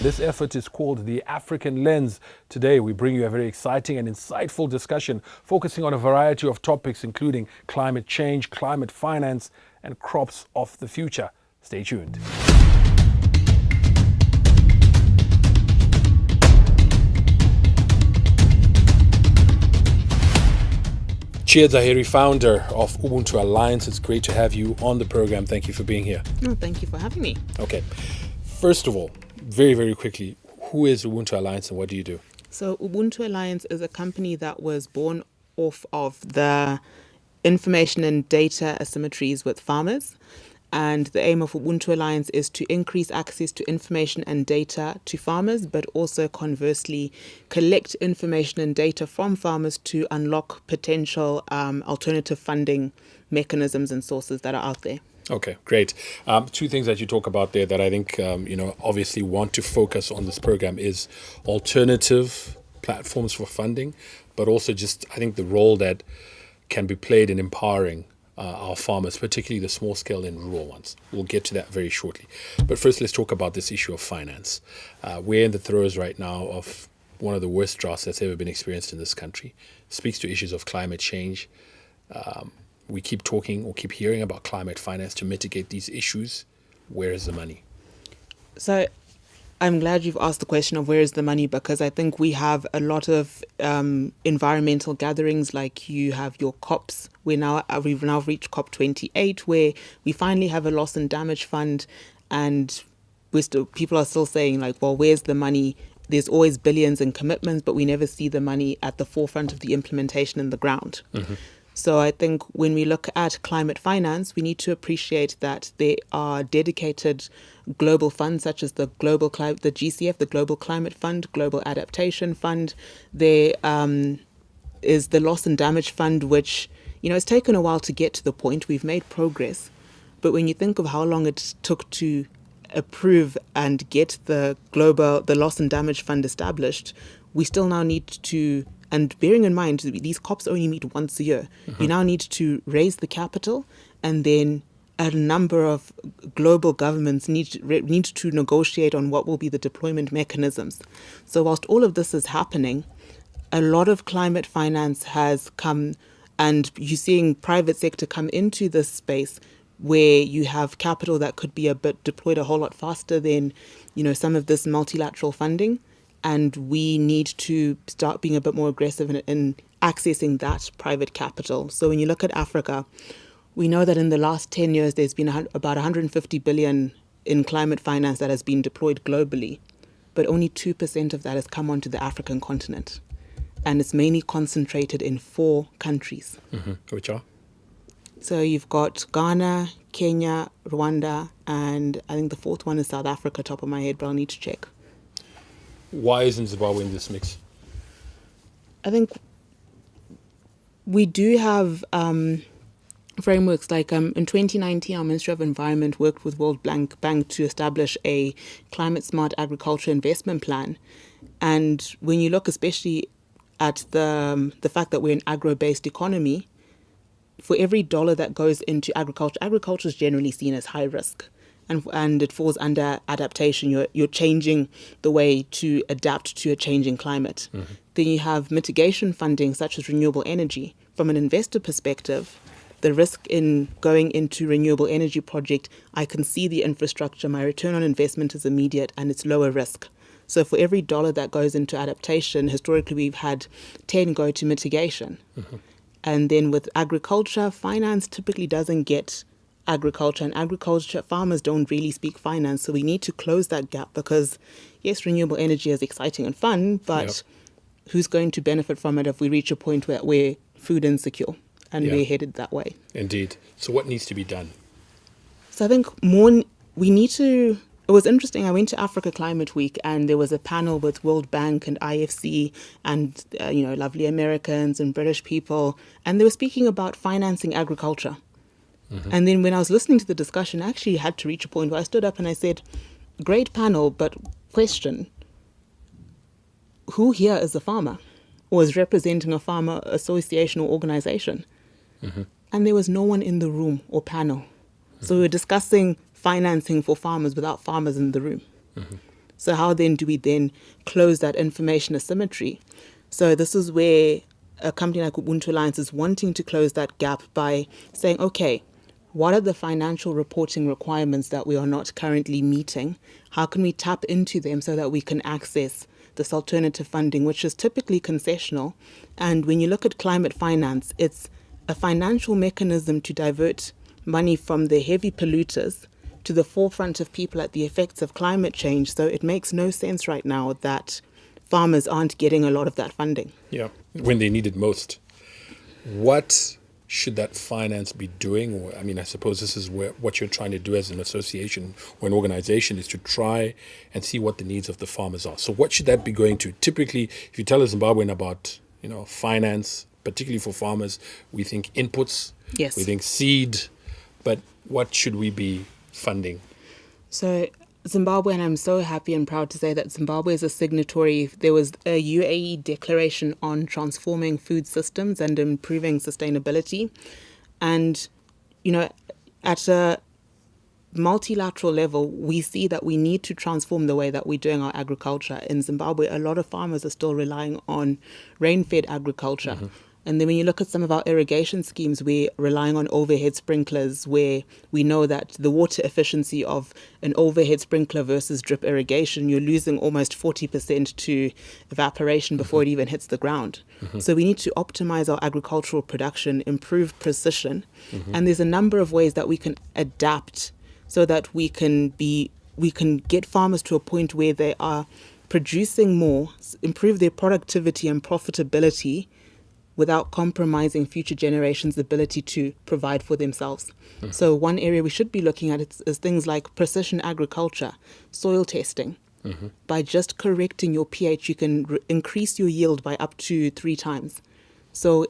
This effort is called The African Lens. Today, we bring you a very exciting and insightful discussion focusing on a variety of topics, including climate change, climate finance, and crops of the future. Stay tuned. Chiyedza Heri, founder of Ubuntu Alliance. It's great to have you on the program. Thank you for being here. No, thank you for having me. Okay. First of all, very, very quickly, who is Ubuntu Alliance and what do you do? So Ubuntu Alliance is a company that was born off of the information and data asymmetries with farmers. And the aim of Ubuntu Alliance is to increase access to information and data to farmers, but also conversely collect information and data from farmers to unlock potential alternative funding mechanisms and sources that are out there. Okay, great. Two things that you talk about there that I think, obviously want to focus on this program is alternative platforms for funding, but also just, I think, the role that can be played in empowering our farmers, particularly the small scale and rural ones. We'll get to that very shortly. But first, let's talk about this issue of finance. We're in the throes right now of one of the worst droughts that's ever been experienced in this country. It speaks to issues of climate change. We keep talking or keep hearing about climate finance to mitigate these issues. Where is the money? So I'm glad you've asked the question of where is the money, because I think we have a lot of environmental gatherings, like you have your COPs. We've now reached COP 28, where we finally have a loss and damage fund, and people are still saying, like, well, where's the money? There's always billions in commitments, but we never see the money at the forefront of the implementation in the ground. Mm-hmm. So I think when we look at climate finance, we need to appreciate that there are dedicated global funds such as the GCF, the Global Climate Fund, Global Adaptation Fund. There is the Loss and Damage Fund, which, it's taken a while to get to the point. We've made progress. But when you think of how long it took to approve and get the Loss and Damage Fund established, we still now need to. And bearing in mind, these COPs only meet once a year. Mm-hmm. You now need to raise the capital, and then a number of global governments need to negotiate on what will be the deployment mechanisms. So whilst all of this is happening, a lot of climate finance has come, and you're seeing private sector come into this space where you have capital that could be deployed a whole lot faster than, some of this multilateral funding. And we need to start being a bit more aggressive in accessing that private capital. So when you look at Africa, we know that in the last 10 years, there's been about 150 billion in climate finance that has been deployed globally, but only 2% of that has come onto the African continent. And it's mainly concentrated in 4 countries. Mm-hmm. Which are? So you've got Ghana, Kenya, Rwanda, and I think the 4th one is South Africa, top of my head, but I'll need to check. Why isn't Zimbabwe in this mix? I think we do have frameworks like in 2019, our Ministry of Environment worked with World Bank to establish a climate smart agriculture investment plan. And when you look especially at the fact that we're an agro-based economy, for every dollar that goes into agriculture is generally seen as high risk. And it falls under adaptation. You're changing the way to adapt to a changing climate. Mm-hmm. Then you have mitigation funding, such as renewable energy. From an investor perspective, the risk in going into renewable energy project, I can see the infrastructure, my return on investment is immediate, and it's lower risk. So for every dollar that goes into adaptation, historically we've had 10 go to mitigation. Mm-hmm. And then with agriculture, finance typically doesn't get agriculture, and agriculture farmers don't really speak finance, so we need to close that gap, because yes, renewable energy is exciting and fun, but who's going to benefit from it if we reach a point where we're food insecure, and we're headed that way? Indeed. So what needs to be done? So I think it was interesting. I went to Africa Climate Week, and there was a panel with World Bank and IFC and lovely Americans and British people, and they were speaking about financing agriculture. Mm-hmm. And then when I was listening to the discussion, I actually had to reach a point where I stood up and I said, great panel, but question, who here is a farmer or is representing a farmer association or organization? Mm-hmm. And there was no one in the room or panel. Mm-hmm. So we were discussing financing for farmers without farmers in the room. Mm-hmm. So how then do we then close that information asymmetry? So this is where a company like Ubuntu Alliance is wanting to close that gap by saying, okay, what are the financial reporting requirements that we are not currently meeting? How can we tap into them so that we can access this alternative funding, which is typically concessional? And when you look at climate finance, it's a financial mechanism to divert money from the heavy polluters to the forefront of people at the effects of climate change. So it makes no sense right now that farmers aren't getting a lot of that funding. Yeah, when they need it most. What should that finance be doing? Or, I mean, I suppose this is what you're trying to do as an association or an organization, is to try and see what the needs of the farmers are. So what should that be going to? Typically, if you tell a Zimbabwean about, finance, particularly for farmers, we think inputs, Yes. we think seed, but what should we be funding? So Zimbabwe, and I'm so happy and proud to say that Zimbabwe is a signatory. There was a UAE declaration on transforming food systems and improving sustainability. And, at a multilateral level, we see that we need to transform the way that we're doing our agriculture. In Zimbabwe, a lot of farmers are still relying on rain-fed agriculture. Mm-hmm. And then when you look at some of our irrigation schemes, we're relying on overhead sprinklers, where we know that the water efficiency of an overhead sprinkler versus drip irrigation, you're losing almost 40% to evaporation before it even hits the ground. Mm-hmm. So we need to optimize our agricultural production, improve precision. Mm-hmm. And there's a number of ways that we can adapt so that we can get farmers to a point where they are producing more, improve their productivity and profitability, without compromising future generations' ability to provide for themselves. Mm-hmm. So one area we should be looking at is things like precision agriculture, soil testing. Mm-hmm. By just correcting your pH, you can increase your yield by up to 3 times. So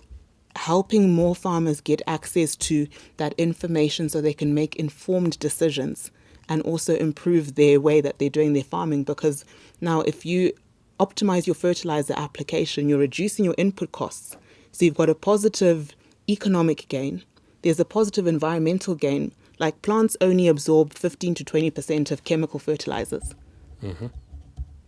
helping more farmers get access to that information so they can make informed decisions and also improve their way that they're doing their farming. Because now if you optimize your fertilizer application, you're reducing your input costs. So you've got a positive economic gain. There's a positive environmental gain. Like plants only absorb 15 to 20% of chemical fertilizers. Mm-hmm.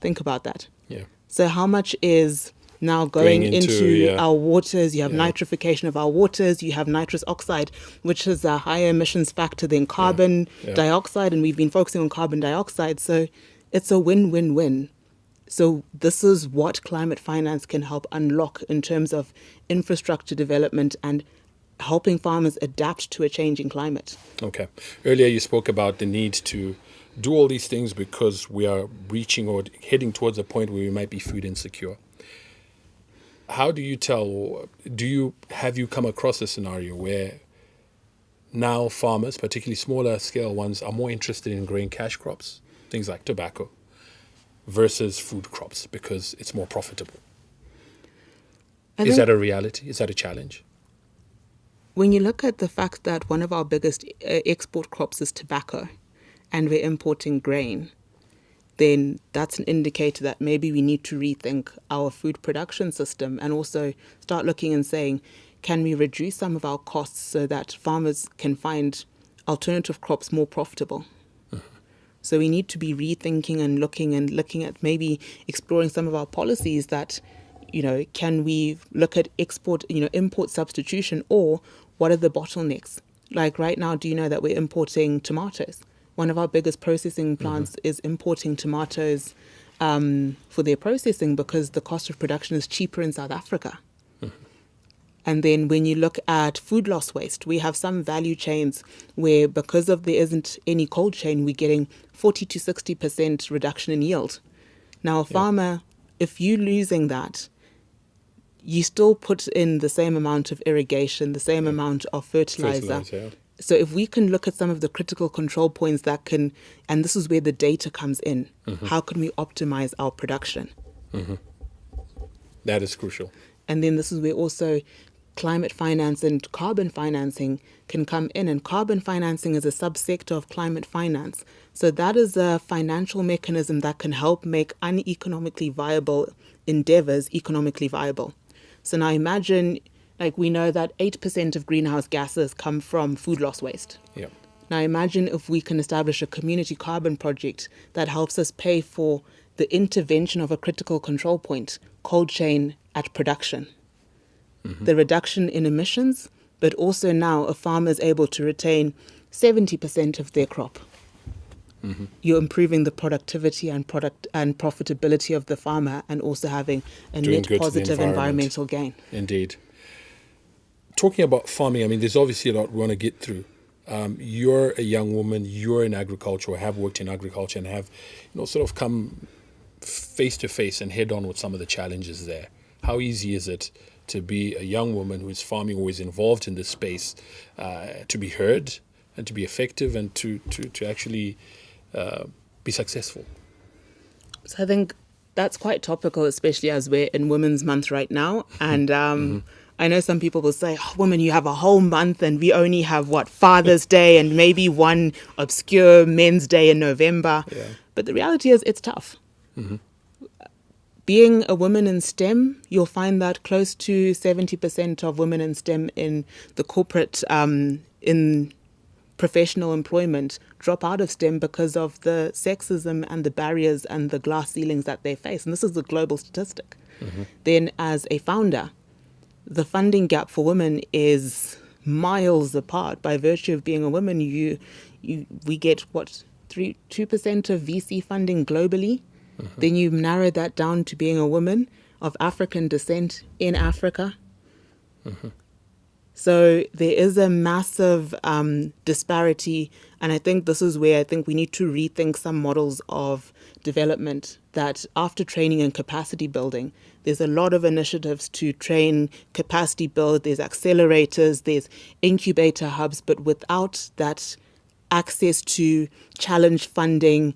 Think about that. Yeah. So how much is now going into our waters? You have nitrification of our waters. You have nitrous oxide, which is a higher emissions factor than carbon dioxide. And we've been focusing on carbon dioxide. So it's a win-win-win. So this is what climate finance can help unlock in terms of infrastructure development and helping farmers adapt to a changing climate. Okay. Earlier you spoke about the need to do all these things because we are reaching or heading towards a point where we might be food insecure. How do you tell, or have you come across a scenario where now farmers, particularly smaller scale ones, are more interested in growing cash crops, things like tobacco, versus food crops because it's more profitable? Is that a reality? Is that a challenge? When you look at the fact that one of our biggest export crops is tobacco and we're importing grain, then that's an indicator that maybe we need to rethink our food production system and also start looking and saying, can we reduce some of our costs so that farmers can find alternative crops more profitable? So we need to be rethinking and looking at maybe exploring some of our policies that, can we look at import substitution, or what are the bottlenecks? Like right now, do you know that we're importing tomatoes? One of our biggest processing plants is importing tomatoes for their processing because the cost of production is cheaper in South Africa. And then when you look at food loss waste, we have some value chains where because of there isn't any cold chain, we're getting 40 to 60% reduction in yield. Now, a farmer, if you're losing that, you still put in the same amount of irrigation, the same amount of fertilizer. So if we can look at some of the critical control points and this is where the data comes in, how can we optimize our production? That is crucial. And then this is where also climate finance and carbon financing can come in. And carbon financing is a subsector of climate finance. So that is a financial mechanism that can help make uneconomically viable endeavors economically viable. So now imagine, we know that 8% of greenhouse gases come from food loss waste. Yeah. Now imagine if we can establish a community carbon project that helps us pay for the intervention of a critical control point, cold chain at production, the reduction in emissions, but also now a farmer is able to retain 70% of their crop. You're improving the productivity and profitability of the farmer, and also having a Doing net good to the positive environment. environmental gain. Indeed. Talking about farming, I mean, there's obviously a lot we want to get through. You're a young woman, you're in agriculture, or have worked in agriculture, and have, sort of come face to face and head on with some of the challenges there. How easy is it to be a young woman who is farming or is involved in this space, to be heard and to be effective and to actually be successful? So I think that's quite topical, especially as we're in Women's Month right now. And I know some people will say, oh, women, you have a whole month and we only have, Father's Day and maybe one obscure Men's Day in November. Yeah. But the reality is it's tough. Being a woman in STEM, you'll find that close to 70% of women in STEM in the corporate, in professional employment drop out of STEM because of the sexism and the barriers and the glass ceilings that they face. And this is a global statistic. Then as a founder, the funding gap for women is miles apart. By virtue of being a woman, we get 2% of VC funding globally. Then you narrow that down to being a woman of African descent in Africa. So there is a massive disparity, and I think this is where I think we need to rethink some models of development, that after training and capacity building, there's a lot of initiatives to train, capacity build, there's accelerators, there's incubator hubs, but without that access to challenge funding,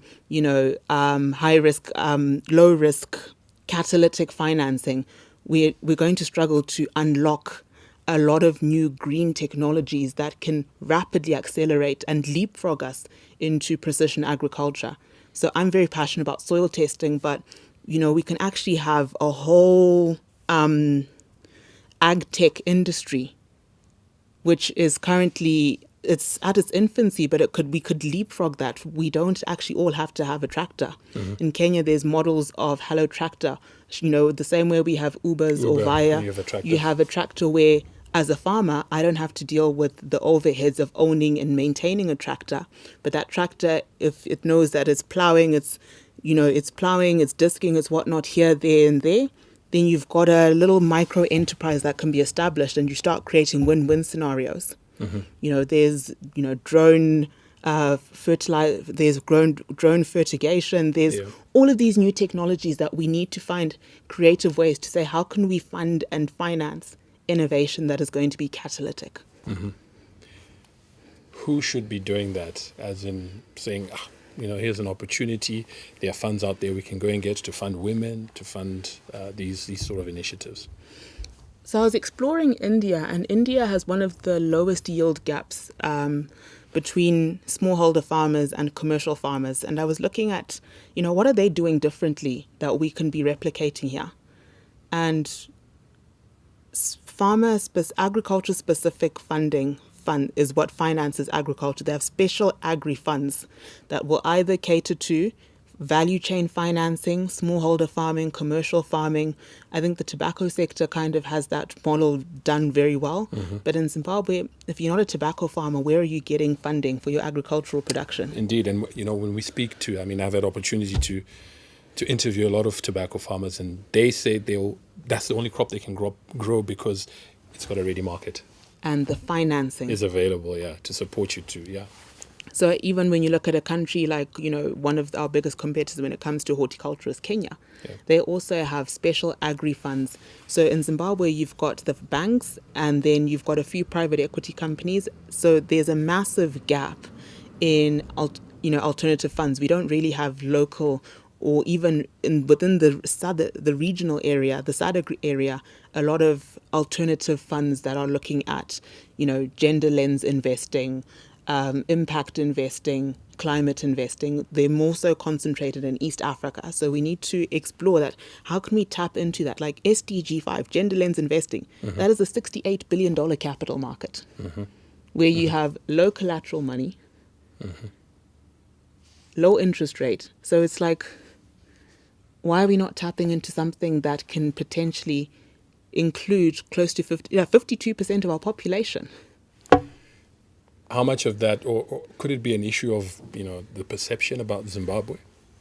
high risk, low risk, catalytic financing, we're going to struggle to unlock a lot of new green technologies that can rapidly accelerate and leapfrog us into precision agriculture. So I'm very passionate about soil testing, but we can actually have a whole ag tech industry, which is currently, it's at its infancy, but we could leapfrog that. We don't actually all have to have a tractor. In Kenya, there's models of Hello Tractor. The same way we have Ubers or Via, you have a tractor where, as a farmer, I don't have to deal with the overheads of owning and maintaining a tractor. But that tractor, if it knows that it's plowing, it's disking, it's whatnot here, there, and there, then you've got a little micro enterprise that can be established, and you start creating win-win scenarios. There's drone there's drone fertigation. There's all of these new technologies that we need to find creative ways to say, how can we fund and finance innovation that is going to be catalytic? Who should be doing that? As in saying, here's an opportunity. There are funds out there we can go and get to fund women, to fund these sort of initiatives. So I was exploring India, and India has one of the lowest yield gaps between smallholder farmers and commercial farmers. And I was looking at, what are they doing differently that we can be replicating here? And agriculture-specific funding fund is what finances agriculture. They have special agri-funds that will either cater to value chain financing, smallholder farming, commercial farming. I think the tobacco sector kind of has that model done very well. But in Zimbabwe, if you're not a tobacco farmer, where are you getting funding for your agricultural production? Indeed. And, when we speak to, I've had opportunity to interview a lot of tobacco farmers, and they say that's the only crop they can grow because it's got a ready market. And the financing is available, to support you too, So even when you look at a country like, one of our biggest competitors when it comes to horticulture is Kenya, they also have special agri-funds. So in Zimbabwe, you've got the banks, and then you've got a few private equity companies. So there's a massive gap in, alternative funds. We don't really have local, or even within the regional area, the SADC area, a lot of alternative funds that are looking at, gender lens investing, impact investing, climate investing. They're more so concentrated in East Africa. So we need to explore that. How can we tap into that? Like SDG 5, gender lens investing, that is a $68 billion capital market, where you have low collateral money, Low interest rate. So it's like, why are we not tapping into something that can potentially include close to 52% of our population? How much of that, or could it be an issue of, the perception about Zimbabwe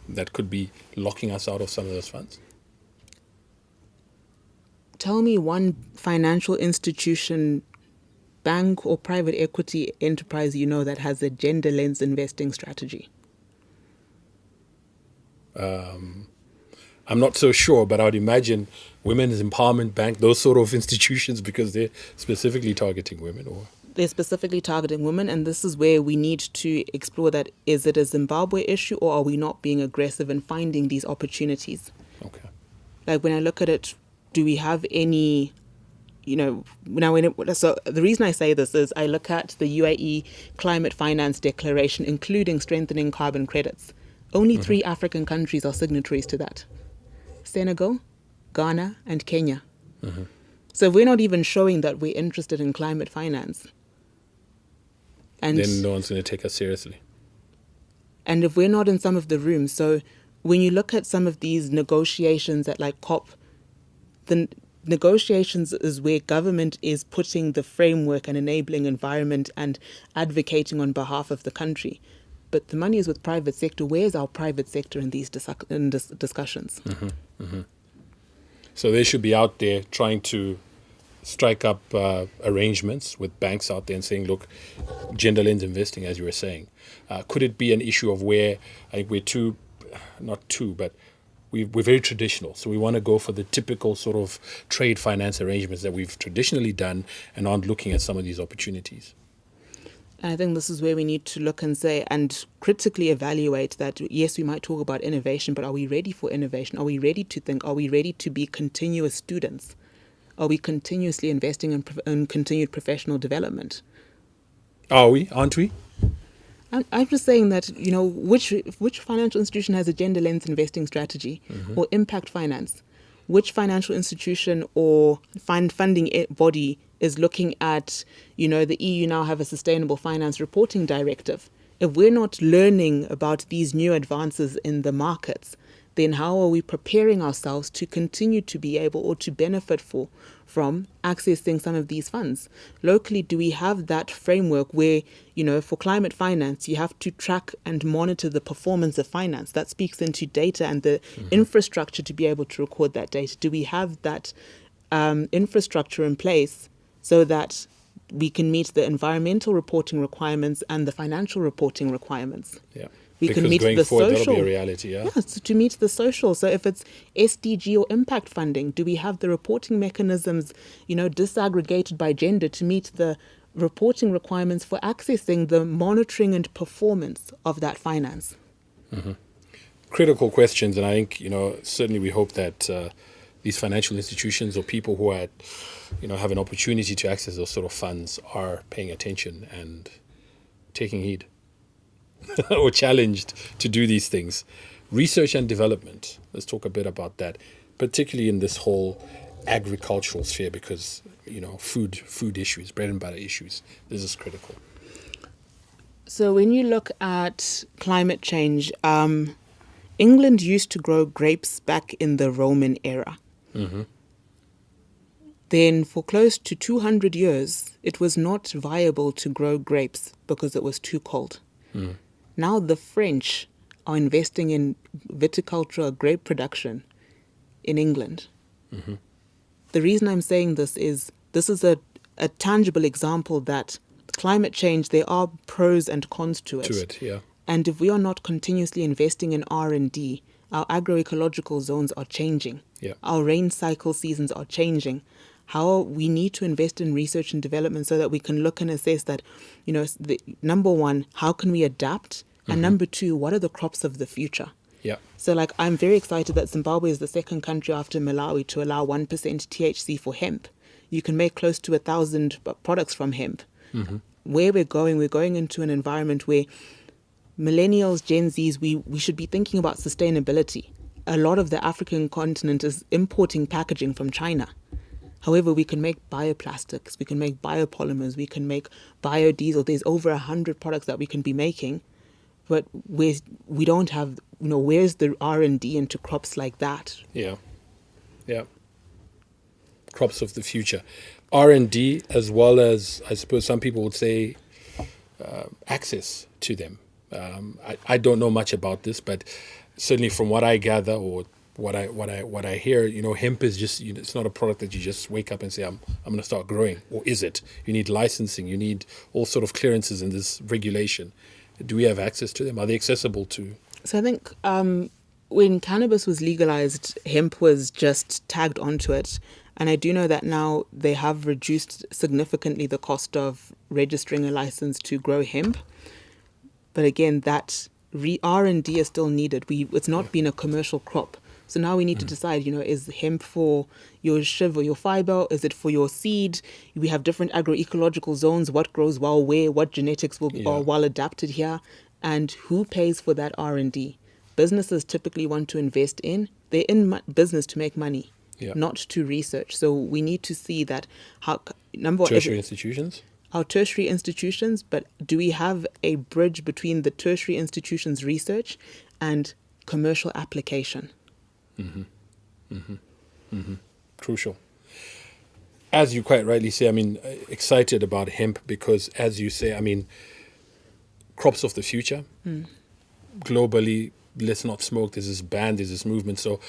that could be locking us out of some of those funds? Tell me one financial institution, bank or private equity enterprise that has a gender lens investing strategy. I'm not so sure, but I would imagine Women's Empowerment Bank, those sort of institutions, because they're specifically targeting women. Or They're specifically targeting women, and this is where we need to explore that. Is it a Zimbabwe issue, or are we not being aggressive in finding these opportunities? okay, Like when I look at it, do we have any, so the reason I say this is I look at the UAE Climate Finance Declaration, including strengthening carbon credits. Only 3 African countries are signatories to that: Senegal, Ghana, and Kenya. So we're not even showing that we're interested in climate finance. And then no one's going to take us seriously. And if we're not in some of the rooms, so when you look at some of these negotiations at like COP, the negotiations is where government is putting the framework and enabling environment and advocating on behalf of the country. But the money is with private sector. Where's our private sector in these discussions? So they should be out there trying to strike up arrangements with banks out there and saying, look, gender lens investing, as you were saying. Could it be an issue of where I think but we're very traditional. So we want to go for the typical sort of trade finance arrangements that we've traditionally done and aren't looking at some of these opportunities. And I think this is where we need to look and say and critically evaluate that, yes, we might talk about innovation, but are we ready for innovation? Are we ready to think? Are we ready to be continuous students? Are we continuously investing in continued professional development? Are we? Aren't we? I'm just saying that, which financial institution has a gender lens investing strategy or impact finance? Which financial institution or funding body is looking at, the EU now have a sustainable finance reporting directive? If we're not learning about these new advances in the markets, then how are we preparing ourselves to continue to be able or to benefit from accessing some of these funds? Locally, do we have that framework where, for climate finance, you have to track and monitor the performance of finance? That speaks into data and the infrastructure to be able to record that data. Do we have that infrastructure in place so that we can meet the environmental reporting requirements and the financial reporting requirements? Yeah. We because can meet going the forward, social. That'll be a reality, yeah? Yeah, so to meet the social. So if it's SDG or impact funding, do we have the reporting mechanisms, disaggregated by gender to meet the reporting requirements for accessing the monitoring and performance of that finance? Critical questions, and I think, certainly we hope that these financial institutions or people who have an opportunity to access those sort of funds are paying attention and taking heed. Or challenged to do these things. Research and development. Let's talk a bit about that, particularly in this whole agricultural sphere, because food issues, bread and butter issues. This is critical. So when you look at climate change, England used to grow grapes back in the Roman era. Then for close to 200 years, it was not viable to grow grapes because it was too cold. Now the French are investing in viticulture, grape production in England. The reason I'm saying this is a tangible example that climate change, there are pros and cons to it. Yeah. And if we are not continuously investing in R&D, our agroecological zones are changing. Yeah. Our rain cycle seasons are changing. How we need to invest in research and development so that we can look and assess that, number one, how can we adapt? And number two, what are the crops of the future? Yeah. So I'm very excited that Zimbabwe is the second country after Malawi to allow 1% THC for hemp. You can make close to 1,000 products from hemp. Where we're going into an environment where millennials, Gen Zs, we should be thinking about sustainability. A lot of the African continent is importing packaging from China. However, we can make bioplastics, we can make biopolymers, we can make biodiesel. There's over 100 products that we can be making, but we don't have, where's the R&D into crops like that? Yeah. Crops of the future. R&D, as well as, I suppose some people would say, access to them. I don't know much about this, but certainly from what I gather or what I hear, hemp is just, it's not a product that you just wake up and say, I'm going to start growing. Or is it? You need licensing. You need all sort of clearances in this regulation. Do we have access to them? Are they accessible to? So I think when cannabis was legalized, hemp was just tagged onto it. And I do know that now they have reduced significantly the cost of registering a license to grow hemp. But again, that R&D is still needed. It's not been a commercial crop. So now we need to decide, is hemp for your shiv or your fiber? Is it for your seed? We have different agroecological zones. What grows well where? What genetics are well adapted here? And who pays for that R&D? Businesses typically want to invest in. They're in business to make money, not to research. So we need to see that Tertiary institutions? Our tertiary institutions, but do we have a bridge between the tertiary institutions' research and commercial application? Crucial. As you quite rightly say, excited about hemp because, as you say, crops of the future. Globally, let's not smoke. There's this ban, there's this movement. So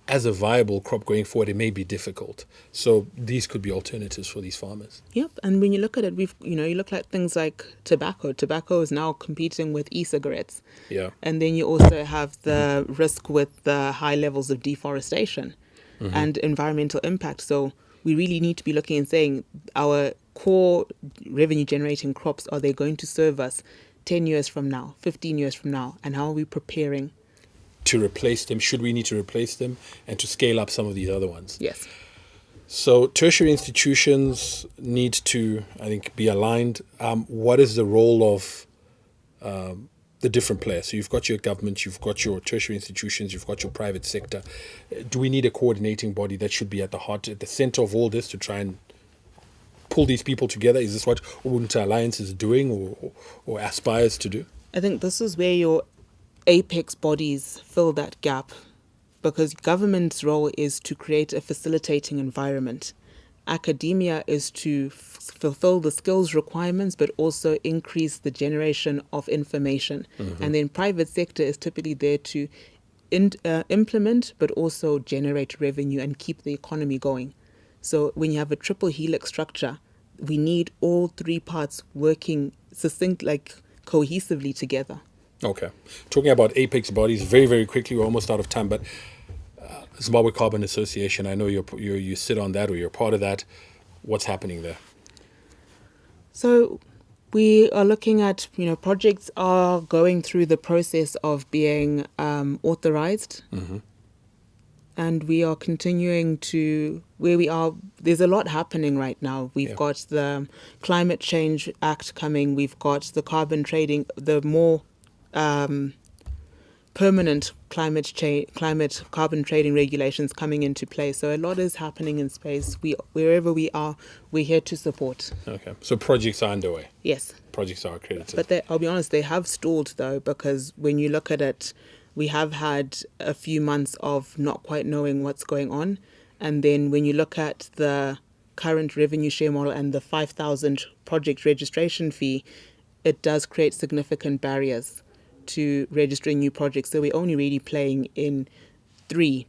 as a viable crop going forward, it may be difficult. So these could be alternatives for these farmers. Yep. And when you look at it, you look at things like tobacco. Tobacco is now competing with e-cigarettes. Yeah. And then you also have the risk with the high levels of deforestation and environmental impact. So we really need to be looking and saying our core revenue generating crops, are they going to serve us 10 years from now, 15 years from now? And how are we preparing to replace them? Should we need to replace them and to scale up some of these other ones? Yes. So tertiary institutions need to, I think, be aligned. What is the role of the different players? So you've got your government, you've got your tertiary institutions, you've got your private sector. Do we need a coordinating body that should be at the center of all this to try and pull these people together? Is this what Ubuntu Alliance is doing or aspires to do? I think this is where your apex bodies fill that gap, because government's role is to create a facilitating environment. Academia is to fulfill the skills requirements, but also increase the generation of information. And then private sector is typically there to implement, but also generate revenue and keep the economy going. So when you have a triple helix structure, we need all three parts working cohesively together. Okay. Talking about apex bodies, very, very quickly, we're almost out of time, but Zimbabwe Carbon Association, I know you sit on that or you're part of that. What's happening there? So we are looking at, projects are going through the process of being authorized. And we are continuing to where we are. There's a lot happening right now. We've got the Climate Change Act coming. We've got the carbon trading, the more permanent carbon trading regulations coming into play. So a lot is happening in space. Wherever we are, we're here to support. Okay. So projects are underway. Yes. Projects are accredited. But I'll be honest, they have stalled though, because when you look at it, we have had a few months of not quite knowing what's going on. And then when you look at the current revenue share model and the 5,000 project registration fee, it does create significant barriers to registering new projects. So we're only really playing in 3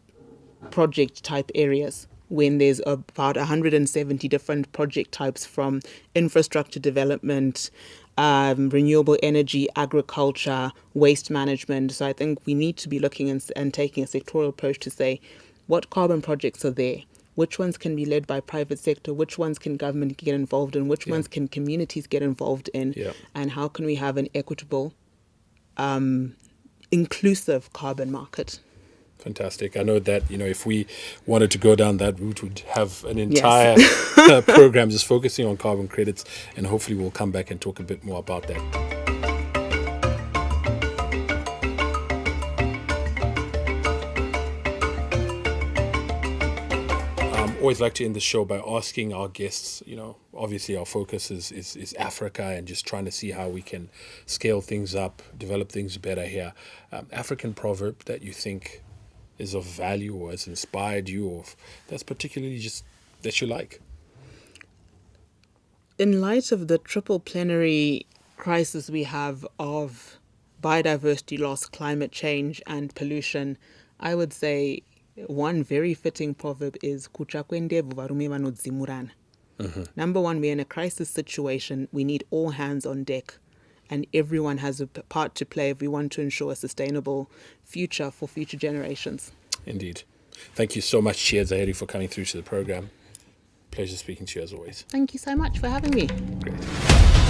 project type areas when there's about 170 different project types, from infrastructure development, renewable energy, agriculture, waste management. So I think we need to be looking and taking a sectoral approach to say, what carbon projects are there? Which ones can be led by private sector? Which ones can government get involved in? Which ones can communities get involved in? And how can we have an equitable, inclusive carbon market? Fantastic. I know that, if we wanted to go down that route, we'd have an entire program just focusing on carbon credits, and hopefully we'll come back and talk a bit more about that. always like to end the show by asking our guests, obviously our focus is Africa and just trying to see how we can scale things up, develop things better here. African proverb that you think is of value or has inspired you, or that's particularly just that you like? In light of the triple plenary crisis we have of biodiversity loss, climate change, and pollution, I would say one very fitting proverb is "Kucha kwendevu varume vanodzimurana." Number one, we're in a crisis situation. We need all hands on deck, and everyone has a part to play if we want to ensure a sustainable future for future generations. Indeed. Thank you so much, Chiyedza Heri, for coming through to the program. Pleasure speaking to you as always. Thank you so much for having me. Great.